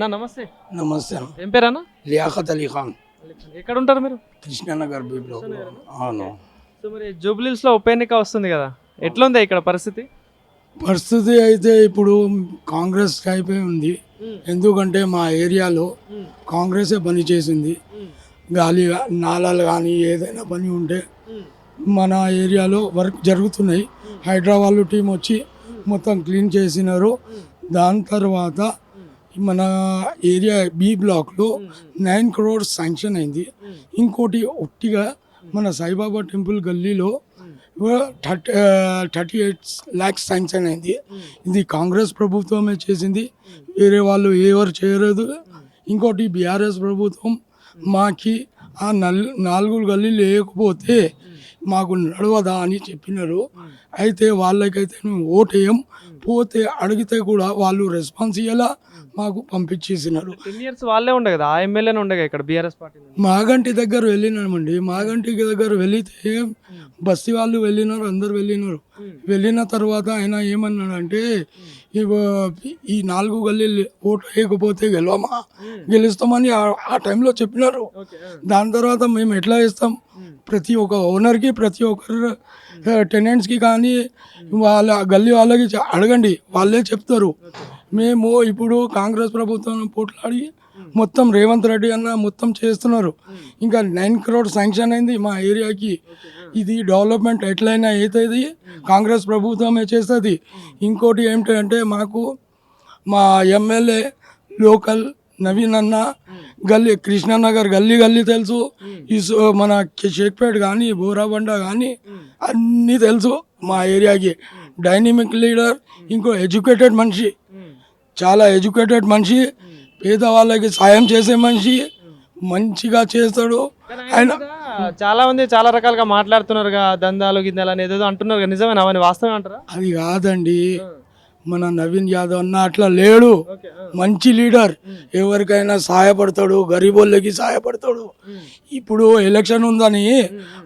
అన్న నమస్తే. నమస్తే. ఏం పేరు అన్న? లియాఖత్ అలీ ఖాన్. ఎక్కడ ఉంటారు మీరు? Krishnanagar B block. అవును. సో మరి జూబ్లీహిల్స్ లో ఉప ఎన్నిక వస్తుంది కదా, ఎట్లా ఉంది ఇక్కడ పరిస్థితి? పరిస్థితి అయితే ఇప్పుడు కాంగ్రెస్ అయిపోయి ఉంది. ఎందుకంటే మా ఏరియాలో కాంగ్రెసే పని చేసింది. గాలి నాలాలు కానీ ఏదైనా పని ఉంటే మన ఏరియాలో వర్క్ జరుగుతున్నాయి. హైదరాబాద్ టీం వచ్చి మొత్తం క్లీన్ చేసినారు. దాని తర్వాత మన ఏరియా బి బ్లాక్లో 9 crores శాంక్షన్ అయింది. ఇంకోటి ఒట్టిగా మన సాయిబాబా టెంపుల్ గల్లీలో 38 lakhs శాంక్షన్ అయింది. ఇది కాంగ్రెస్ ప్రభుత్వమే చేసింది, వేరే వాళ్ళు ఎవరు చేయలేదు. ఇంకోటి బీఆర్ఎస్ ప్రభుత్వం మాకి ఆ 4 గల్లీలు లేకపోతే మాకు నడవదా అని చెప్పినారు. అయితే వాళ్ళకైతే మేము ఓటేయం, పోతే అడిగితే కూడా వాళ్ళు రెస్పాన్స్ ఇయ్యేలా మాకు పంపించేసినారు. 10 years వాళ్ళే ఉండే కదా, ఆ ఎమ్మెల్యేనే ఉండే కదా ఇక్కడ బీఆర్ఎస్ పార్టీ. మాగంటి దగ్గర వెళ్ళినామండి. మాగంటి దగ్గర వెళితే బస్తీ వాళ్ళు వెళ్ళినారు, అందరు వెళ్ళినారు. వెళ్ళిన తర్వాత ఆయన ఏమన్నాడంటే ఈ 4 గల్లీలు ఓటు వేయకపోతే గెలుస్తామని ఆ టైంలో చెప్పినారు. దాని తర్వాత మేము ఎట్లా ఇస్తాం? ప్రతి ఒక్క ఓనర్కి, ప్రతి ఒక్కరు టెనెంట్స్కి కానీ వాళ్ళ గల్లీ వాళ్ళకి అడగండి, వాళ్ళే చెప్తారు. మేము ఇప్పుడు కాంగ్రెస్ ప్రభుత్వం పోట్లాడి మొత్తం రేవంత్ రెడ్డి అన్న మొత్తం చేస్తున్నారు. ఇంకా 9 crores శాంక్షన్ అయింది మా ఏరియాకి. ఇది డెవలప్మెంట్ ఎట్లయినా అవుతుంది, కాంగ్రెస్ ప్రభుత్వమే చేస్తుంది. ఇంకోటి ఏమిటంటే మాకు మా ఎమ్మెల్యే లోకల్ నవీన్ అన్న గల్లీ, కృష్ణానగర్ గల్లీ తెలుసు. ఈ మన షేక్పేట్ కానీ బోరాబండ కానీ అన్నీ తెలుసు మా ఏరియాకి. డైనమిక్ లీడర్, ఇంకో ఎడ్యుకేటెడ్ మనిషి, చాలా ఎడ్యుకేటెడ్ మనిషి, పేదవాళ్ళకి సాయం చేసే మనిషి, మంచిగా చేస్తాడు ఆయన. చాలా మంది చాలా రకాలుగా మాట్లాడుతున్నారు, దందాలు గిద్దాలు అని ఏదో అంటున్నారు, నిజమేనా? అవన్నీ వాస్తవం అంటారా? అది కాదండి, మన నవీన్ యాదవ్ అన్న అట్లా లేడు. మంచి లీడర్, ఎవరికైనా సహాయపడతాడు, గరీబోళ్ళకి సహాయపడతాడు. ఇప్పుడు ఎలక్షన్ ఉందని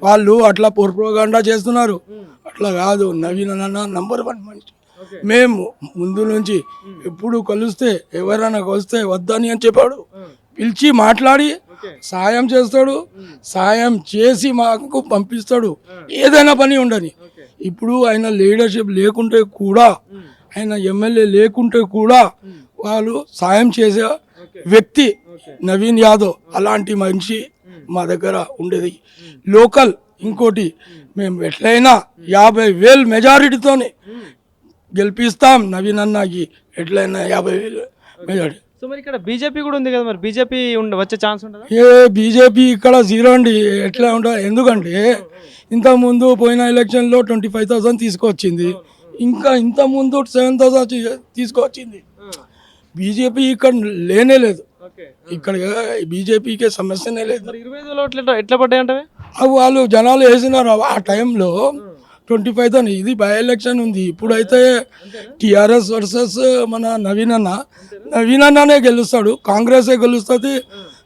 వాళ్ళు అట్లా ప్రోపగాండా చేస్తున్నారు. అట్లా కాదు, నవీన్ అన్న నంబర్ 1 మనిషి. మేము ముందు నుంచి ఎప్పుడు కలిస్తే ఎవరైనా వస్తే వద్దని అని చెప్పాడు, పిలిచి మాట్లాడి సాయం చేస్తాడు. సాయం చేసి మాకు పంపిస్తాడు, ఏదైనా పని ఉండని. ఇప్పుడు ఆయన లీడర్షిప్ లేకుంటే కూడా, ఆయన ఎమ్మెల్యే లేకుంటే కూడా వాళ్ళు సాయం చేసే వ్యక్తి నవీన్ యాదవ్. అలాంటి మనిషి మా దగ్గర ఉండేది లోకల్. ఇంకోటి మేము ఎట్లయినా 50,000 మెజారిటీతోనే గెలిపిస్తాం నవీన్ అన్నకి, ఎట్లయినా 50,000 మెజారిటీ. సో మరి ఇక్కడ బీజేపీ కూడా ఉంది కదా, మరి బీజేపీ వచ్చే ఛాన్స్ ఉంటుందా? బీజేపీ ఇక్కడ 0 అండి. ఎట్లా ఉంటుంది? ఎందుకంటే ఇంతకుముందు పోయిన ఎలక్షన్లో 25,000 తీసుకొచ్చింది, ఇంకా ఇంతకుముందు 7,000 తీసుకొచ్చింది. బీజేపీ ఇక్కడ లేనే లేదు, ఇక్కడ బీజేపీకే సమస్యనే లేదు. 25,000 ఎట్లా పడ్డాయి అంటే వాళ్ళు జనాలు వేసినారు ఆ టైంలో 25,000. ఇది బై ఎలక్షన్ ఉంది. ఇప్పుడైతే టీఆర్ఎస్ వర్సెస్ మన నవీన్ అన్ననే గెలుస్తాడు, కాంగ్రెసే గెలుస్తుంది.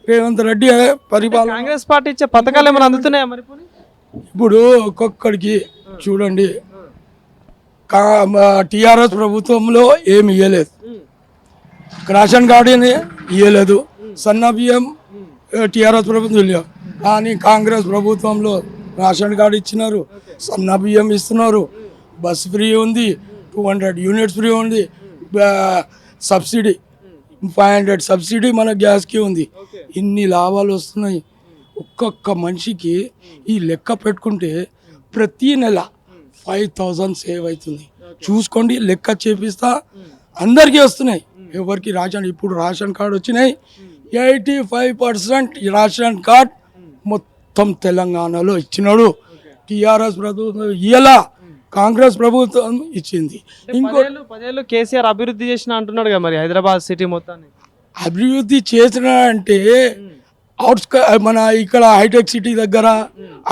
రేవంత్ రెడ్డి పరిపాలన. కాంగ్రెస్ పార్టీ ఇచ్చే పథకాలు ఏమైనా అందుతున్నాయా మరి? ఇప్పుడు ఒక్కొక్కడికి చూడండి, టీఆర్ఎస్ ప్రభుత్వంలో ఏమి ఇవ్వలేదు, రేషన్ కార్డు ఇవ్వలేదు, సన్న బియ్యం టీఆర్ఎస్ ప్రభుత్వం ఇవ్వలేదు. కానీ కాంగ్రెస్ ప్రభుత్వంలో రేషన్ కార్డు ఇచ్చినారు, సన్న బియ్యం ఇస్తున్నారు, బస్ ఫ్రీ ఉంది, 200 యూనిట్స్ ఫ్రీ ఉంది, సబ్సిడీ 500 సబ్సిడీ మన గ్యాస్కి ఉంది. ఇన్ని లాభాలు వస్తున్నాయి. ఒక్కొక్క మనిషికి ఈ లెక్క పెట్టుకుంటే ప్రతి నెల 5,000 సేవ్ అవుతుంది. చూసుకోండి, లెక్క చేపిస్తా, అందరికీ వస్తున్నాయి. ఎవరికి ఇప్పుడు రేషన్ కార్డు వచ్చినాయి. 85% రేషన్ కార్డ్ మొత్తం తెలంగాణలో ఇచ్చినాడు. టీఆర్ఎస్ ప్రభుత్వం ఇలా కాంగ్రెస్ ప్రభుత్వం ఇచ్చింది. ఇంకో 10 ఏళ్ళు కేసీఆర్ అభివృద్ధి చేసిన అంటున్నాడు కదా, మరి హైదరాబాద్ సిటీ మొత్తాన్ని అభివృద్ధి చేసిన అంటే మన ఇక్కడ హైటెక్ సిటీ దగ్గర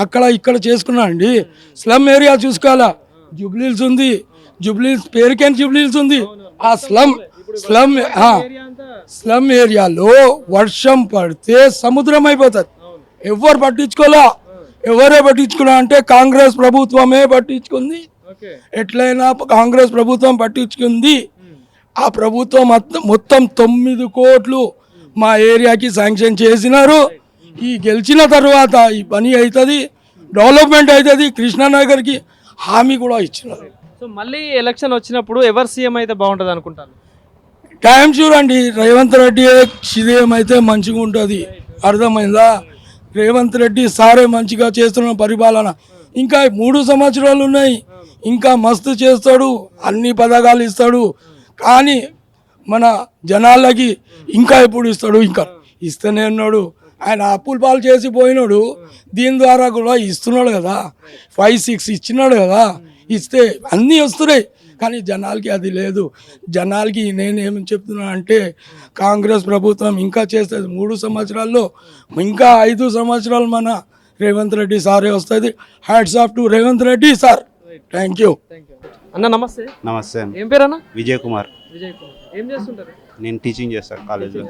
అక్కడ ఇక్కడ చేసుకున్నా అండి. స్లమ్ ఏరియా చూసుకోవాలా, జూబ్లీహిల్స్ ఉంది, జూబ్లీహిల్స్ పేరుకేం జూబ్లీహిల్స్ ఉంది. ఆ స్లమ్ ఏరియాలో వర్షం పడితే సముద్రం అయిపోతుంది. ఎవరు పట్టించుకోలే, ఎవరే పట్టించుకున్నా అంటే కాంగ్రెస్ ప్రభుత్వమే పట్టించుకుంది. ఎట్లయినా కాంగ్రెస్ ప్రభుత్వం పట్టించుకుంది. ఆ ప్రభుత్వం మొత్తం 9 కోట్లు మా ఏరియాకి శాంక్షన్ చేసినారు. ఈ గెలిచిన తర్వాత ఈ పని అవుతుంది, డెవలప్మెంట్ అవుతుంది. కృష్ణానగర్కి హామీ కూడా ఇచ్చినారు. సో మళ్ళీ ఎలక్షన్ వచ్చినప్పుడు ఎవరు సీఎం అయితే బాగుంటుంది అనుకుంటారు? టైం చూడండి, రేవంత్ రెడ్డి సీఎం అయితే మంచిగా ఉంటుంది. అర్థమైందా? రేవంత్ రెడ్డి సారే మంచిగా చేస్తున్న పరిపాలన. ఇంకా 3 సంవత్సరాలు ఉన్నాయి, ఇంకా మస్తు చేస్తాడు, అన్ని పథకాలు ఇస్తాడు. కానీ మన జనాలకి ఇంకా ఎప్పుడు ఇస్తాడు? ఇంకా ఇస్తూనే ఉన్నాడు. ఆయన అప్పులు పాలు చేసి పోయినాడు, దీని ద్వారా కూడా ఇస్తున్నాడు కదా. 5-6 ఇచ్చినాడు కదా, ఇస్తే అన్నీ వస్తున్నాయి. కానీ జనాలకి అది లేదు. జనాలకి నేనేమి చెప్తున్నాను అంటే కాంగ్రెస్ ప్రభుత్వం ఇంకా చేస్తుంది. 3 సంవత్సరాల్లో ఇంకా 5 సంవత్సరాలు మన రేవంత్ రెడ్డి సారే వస్తుంది. Hats off to Revanth Reddy sir. Thank you అన్న. నమస్తే. నమస్తే. ఏం పేరు అన్న? విజయ్ కుమార్. విజయ్ కుమార్. ఏం చేస్తుంటారు? నేను టీచింగ్ చేస్తాను కాలేజ్లో.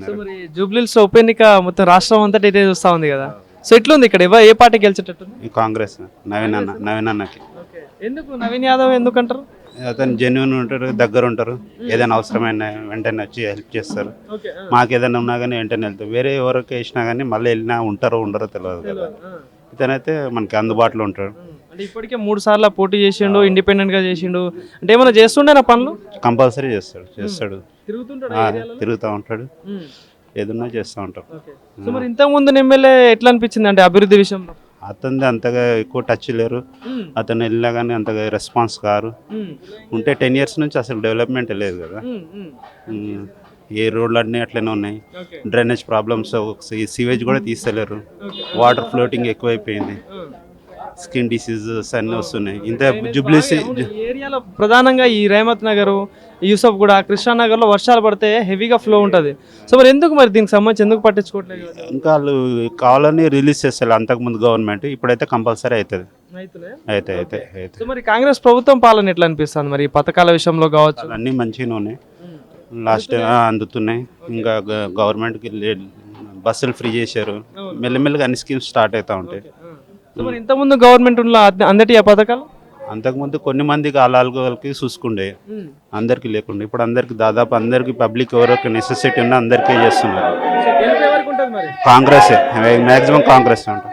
సో మరి జూబ్లీహిల్స్ ఉప ఎన్నిక మొత్తం రాష్ట్రం అంతటా ఇదే చూస్తా ఉంది కదా. సో ఎట్లుంది ఇక్కడ? ఏ పార్టీ గెలిచేటట్టు? కాంగ్రెస్ నవీన్ అన్నకి. ఎందుకు నవీన్ యాదవ్ ఎందుకంటారు? అతను జెన్యున్ ఉంటారు, దగ్గర ఉంటారు. ఏదైనా అవసరమైన వెంటనే వచ్చి హెల్ప్ చేస్తారు. మాకు ఏదైనా ఉన్నా కానీ వెంటనే వెళ్తారు. వేరే ఎవరికి వేసినా కానీ మళ్ళీ వెళ్ళినా ఉంటారో ఉండరో తెలియదు కదా. ఇతనైతే మనకి అందుబాటులో ఉంటాడు. అంటే ఇప్పటికే 3 సార్లు పోటీ చేసిండు, ఇండిపెండెంట్ గా చేసిండు. అంటే ఏమైనా చేస్తుండే నా పనులు? కంపల్సరీ చేస్తాడు. తిరుగుతుంటాడు, తిరుగుతూ ఉంటాడు, ఏదన్నా చేస్తూ ఉంటాడు. సో మరి ఇంతకు ముందు ఎమ్మెల్యే ఎట్లా అనిపించింది అంటే అభివృద్ధి విషయంలో? అతనిది అంతగా ఎక్కువ టచ్ లేరు. అతను వెళ్ళినా కానీ అంతగా రెస్పాన్స్ కారు. ఉంటే 10 years నుంచి అసలు డెవలప్మెంట్ లేదు కదా. ఏ రోడ్లు అన్నీ అట్లనే ఉన్నాయి. డ్రైనేజ్ ప్రాబ్లమ్స్, సీవేజ్ కూడా తీస్తలేరు. వాటర్ ఫ్లోటింగ్ ఎక్కువైపోయింది. స్కిన్ డిసీజెస్ అన్నీ వస్తున్నాయి. ఇంత జూబ్లీహిల్స్ ఏరియాలో ప్రధానంగా ఈ రేమత్ నగర్, యూసఫ్ కూడా, కృష్ణానగర్లో వర్షాలు పడితే హెవీగా ఫ్లో ఉంటుంది. సో మరి ఎందుకు మరి దీనికి సంబంధించి ఎందుకు పట్టించుకోవట్లేదు? ఇంకా వాళ్ళు కావాలని రిలీజ్ చేస్తారు అంతకుముందు గవర్నమెంట్. ఇప్పుడైతే కంపల్సరీ అవుతుంది. అయితే సో మరి కాంగ్రెస్ ప్రభుత్వం పాలన ఎట్లా అనిపిస్తుంది మరి? పథకాల విషయంలో కావచ్చు, అన్నీ మంచిగానే ఉన్నాయి. లాస్ట్ అందుతున్నాయి. ఇంకా గవర్నమెంట్కి బస్సులు ఫ్రీ చేశారు. మెల్లమెల్లగా అన్ని స్కీమ్స్ స్టార్ట్ అవుతూ ఉంటాయి. సో మరి ఇంతకుముందు గవర్నమెంట్ అందటి ఆ పథకాలు అంతకుముందు కొన్ని మందికి అలాల్కి చూసుకుండే, అందరికి లేకుండా ఇప్పుడు అందరికి దాదాపు అందరికి పబ్లిక్ ఎవరికి నెసెసిటీ ఉన్నా అందరికీ చేస్తున్నారు. కాంగ్రెస్ మ్యాక్సిమం కాంగ్రెస్ ఉంటుంది.